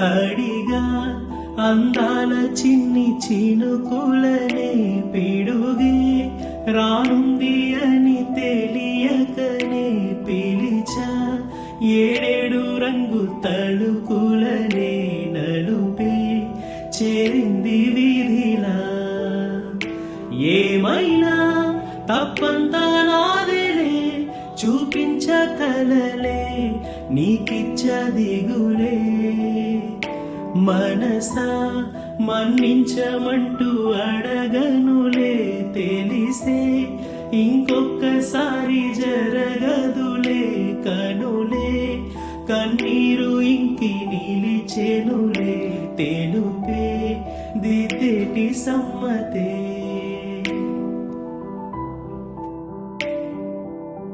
అడిగా అందాల చిన్ని చినుకులనే పిడుగే రానుంది అని తెలియకనే పిలిచా ఏడేడు రంగు తళుకులనే నలుపే చేరింది వీధిలా ఏమైనా తప్పంతా నాదేలే చూపించ కలలే నీకిచ్చ దిగులే మనసా మన్నించమంటూ అడగనులే తెలిసే ఇంకొక్కసారి జరగదులే కనులే కన్నీరు ఇంకి నిలిచెనులే తెలుపే దిద్దేటి సమ్మతే